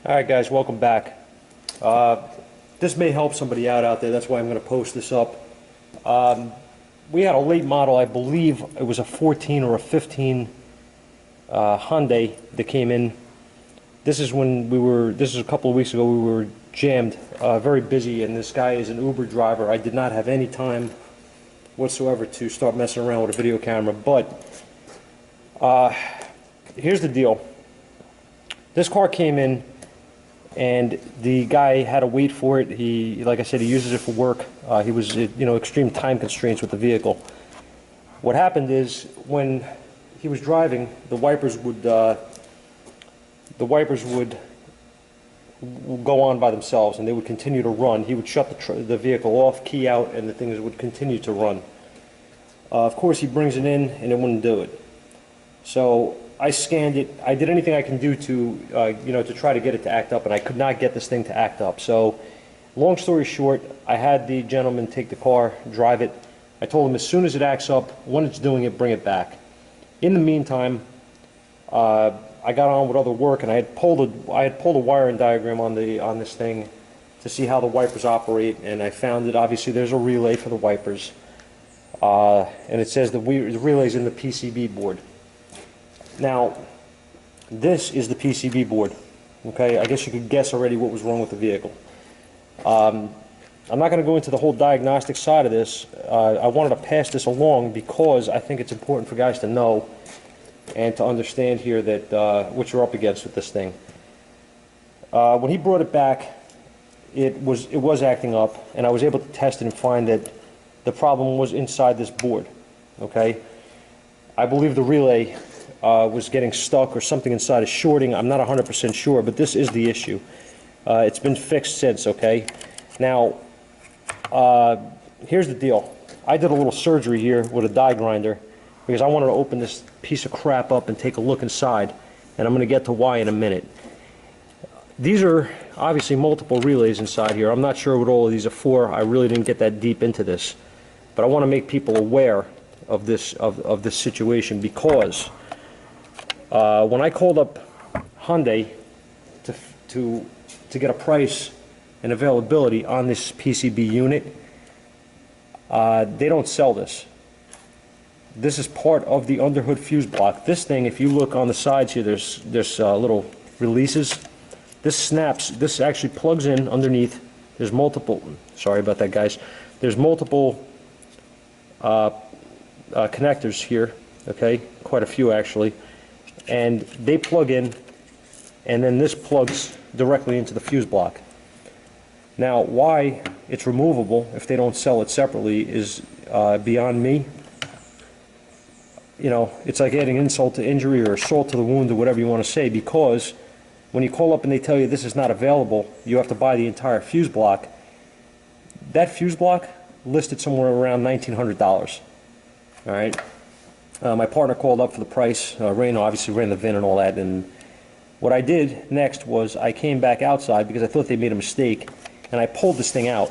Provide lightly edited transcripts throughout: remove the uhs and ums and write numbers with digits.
Alright guys, welcome back. This may help somebody out there, that's why I'm going to post this up. We had a late model, I believe it was a 14 or a 15 Hyundai that came in. This is a couple of weeks ago, we were jammed, very busy, and this guy is an Uber driver. I did not have any time whatsoever to start messing around with a video camera, but here's the deal. This car came in and the guy had to wait for it. Like I said, he uses it for work. He was, extreme time constraints with the vehicle. What happened is when he was driving, the wipers would go on by themselves, and they would continue to run. He would shut the vehicle off, key out, and the things would continue to run. Of course, he brings it in, and it wouldn't do it. So I scanned it. I did anything I can do to try to get it to act up, and I could not get this thing to act up. So, long story short, I had the gentleman take the car, drive it. I told him as soon as it acts up, when it's doing it, bring it back. In the meantime, I got on with other work, and I had pulled a wiring diagram on this thing to see how the wipers operate, and I found that obviously there's a relay for the wipers, and it says the relay's in the PCB board. Now, this is the PCB board. Okay, I guess you could guess already what was wrong with the vehicle. I'm not going to go into the whole diagnostic side of this. I wanted to pass this along because I think it's important for guys to know and to understand here that what you're up against with this thing. When he brought it back, it was acting up, and I was able to test it and find that the problem was inside this board. Okay, I believe the relay was getting stuck or something inside is shorting. I'm not 100% sure, but this is the issue. It's been fixed since, okay? Now, here's the deal. I did a little surgery here with a die grinder because I wanted to open this piece of crap up and take a look inside, and I'm going to get to why in a minute. These are obviously multiple relays inside here. I'm not sure what all of these are for. I really didn't get that deep into this, but I want to make people aware of this situation because when I called up Hyundai to get a price and availability on this PCB unit, they don't sell this. This is part of the underhood fuse block. This thing, if you look on the sides here, there's little releases. This snaps. This actually plugs in underneath. There's multiple. Sorry about that, guys. There's multiple connectors here. Okay, quite a few actually. And they plug in, and then this plugs directly into the fuse block. Now, why it's removable if they don't sell it separately is beyond me. It's like adding insult to injury or salt to the wound or whatever you want to say, because when you call up and they tell you this is not available, you have to buy the entire fuse block. That fuse block listed somewhere around $1,900. All right. My partner called up for the price. Obviously ran the VIN and all that, and what I did next was I came back outside because I thought they made a mistake, and I pulled this thing out,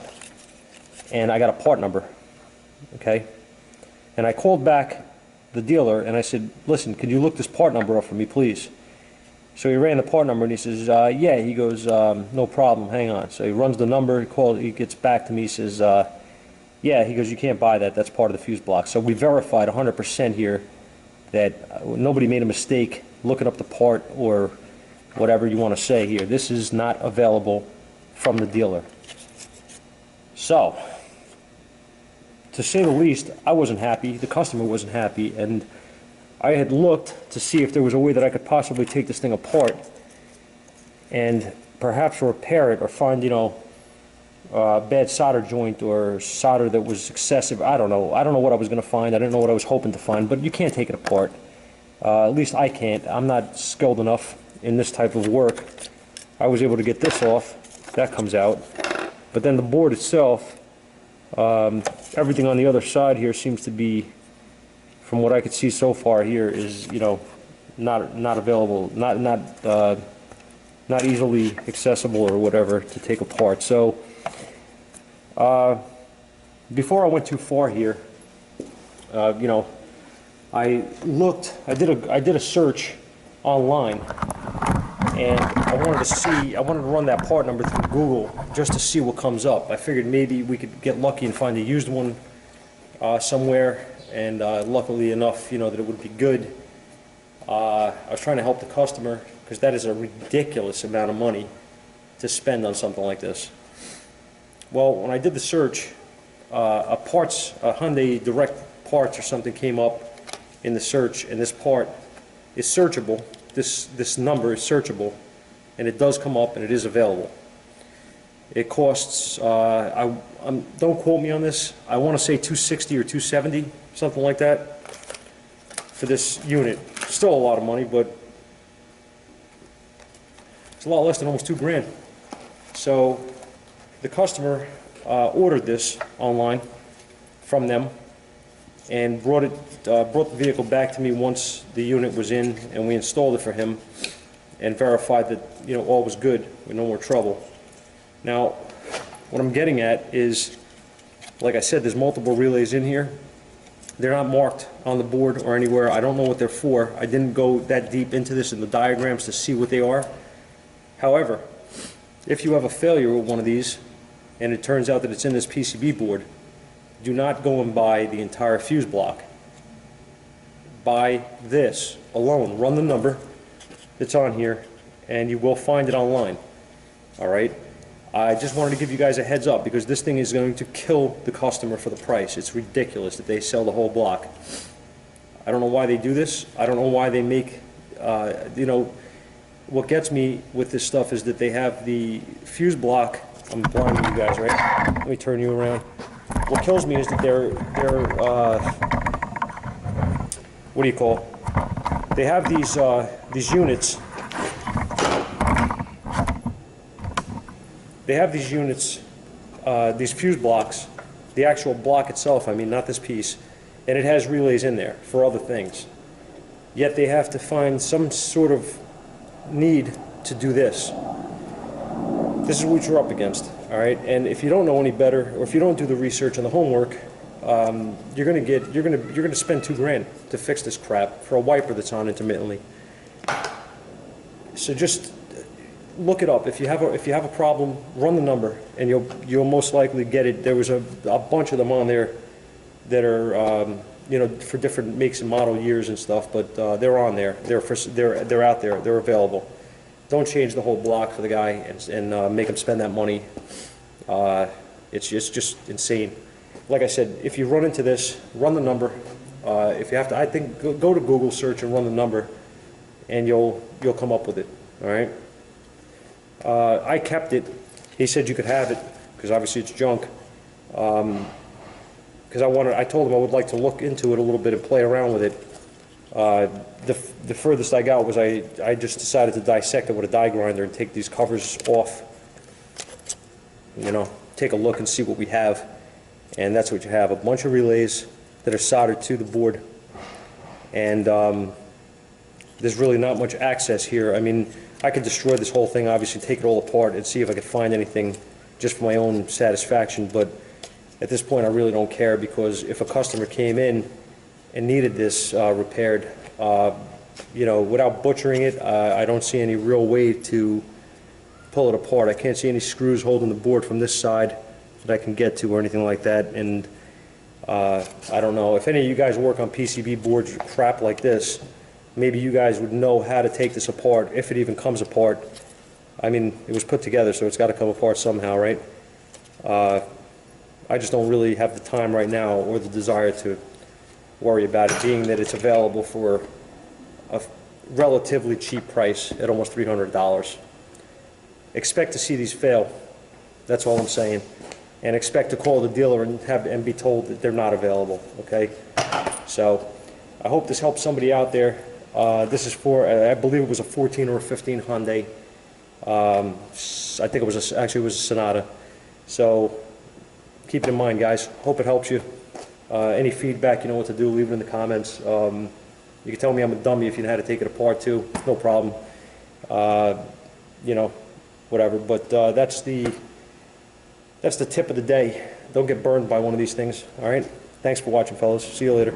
and I got a part number. Okay, and I called back the dealer and I said, listen, could you look this part number up for me, please? So he ran the part number and he says, yeah. He goes, no problem, hang on. So he runs the number, he gets back to me, he says, yeah, he goes, you can't buy that, that's part of the fuse block. So we verified 100% here that nobody made a mistake looking up the part or whatever you want to say here. This is not available from the dealer. So, to say the least, I wasn't happy, the customer wasn't happy, and I had looked to see if there was a way that I could possibly take this thing apart and perhaps repair it or find, bad solder joint or solder that was excessive. I don't know what I was going to find. I didn't know what I was hoping to find, but you can't take it apart. At least I can't. I'm not skilled enough in this type of work. I was able to get this off. That comes out. But then the board itself, everything on the other side here seems to be, from what I could see so far here, is not available, not easily accessible or whatever to take apart. So before I went too far here, I did a search online, and I wanted to run that part number through Google just to see what comes up. I figured maybe we could get lucky and find a used one somewhere, and luckily enough, you know, that it would be good. I was trying to help the customer because that is a ridiculous amount of money to spend on something like this. Well, when I did the search, a Hyundai direct parts or something came up in the search, and this part is searchable. This number is searchable, and it does come up, and it is available. It costs, don't quote me on this, I want to say $260 or $270, something like that, for this unit. Still a lot of money, but it's a lot less than almost $2 grand. So the customer ordered this online from them and brought the vehicle back to me once the unit was in, and we installed it for him and verified that, you know, all was good with no more trouble. Now, what I'm getting at is, like I said, there's multiple relays in here. They're not marked on the board or anywhere. I don't know what they're for. I didn't go that deep into this in the diagrams to see what they are. However, if you have a failure with one of these and it turns out that it's in this PCB board, do not go and buy the entire fuse block. Buy this alone. Run the number that's on here, and you will find it online. All right? I just wanted to give you guys a heads up because this thing is going to kill the customer for the price. It's ridiculous that they sell the whole block. I don't know why they do this. I don't know why they make, you know, what gets me with this stuff is that they have the fuse block. I'm blinding you guys, right? Let me turn you around. What kills me is that they're what do you call? They have these units. They have these units, these fuse blocks, the actual block itself, I mean, not this piece, and it has relays in there for other things. Yet they have to find some sort of need to do this. This is what you're up against, all right? And if you don't know any better, or if you don't do the research and the homework, you're gonna spend $2 grand to fix this crap for a wiper that's on intermittently. So just look it up. If you have a problem, run the number, and you'll most likely get it. There was a bunch of them on there that are you know, for different makes and model years and stuff, but they're on there. They're out there. They're available. Don't change the whole block for the guy and make him spend that money. It's just insane. Like I said, if you run into this, run the number. If you have to, I think go to Google search and run the number, and you'll come up with it. All right. I kept it. He said you could have it because obviously it's junk. Because I told him I would like to look into it a little bit and play around with it. The furthest I got was I just decided to dissect it with a die grinder and take these covers off. You know, take a look and see what we have, and that's what you have: a bunch of relays that are soldered to the board, and there's really not much access here. I mean, I could destroy this whole thing, obviously take it all apart and see if I could find anything just for my own satisfaction, but at this point I really don't care, because if a customer came in and needed this repaired, you know, without butchering it, I don't see any real way to pull it apart. I can't see any screws holding the board from this side that I can get to or anything like that, and I don't know. If any of you guys work on PCB boards or crap like this, maybe you guys would know how to take this apart, if it even comes apart. I mean, it was put together, so it's got to come apart somehow, right? I just don't really have the time right now or the desire to worry about it, being that it's available for a relatively cheap price at almost $300. Expect to see these fail. That's all I'm saying. And expect to call the dealer and be told that they're not available, okay? So I hope this helps somebody out there. This is for, I believe it was a 14 or a 15 Hyundai. I think it was actually it was a Sonata. So keep it in mind, guys. Hope it helps you. Any feedback, you know what to do. Leave it in the comments. You can tell me I'm a dummy if you know how to take it apart too. No problem. You know, whatever. But that's the tip of the day. Don't get burned by one of these things. All right. Thanks for watching, fellas. See you later.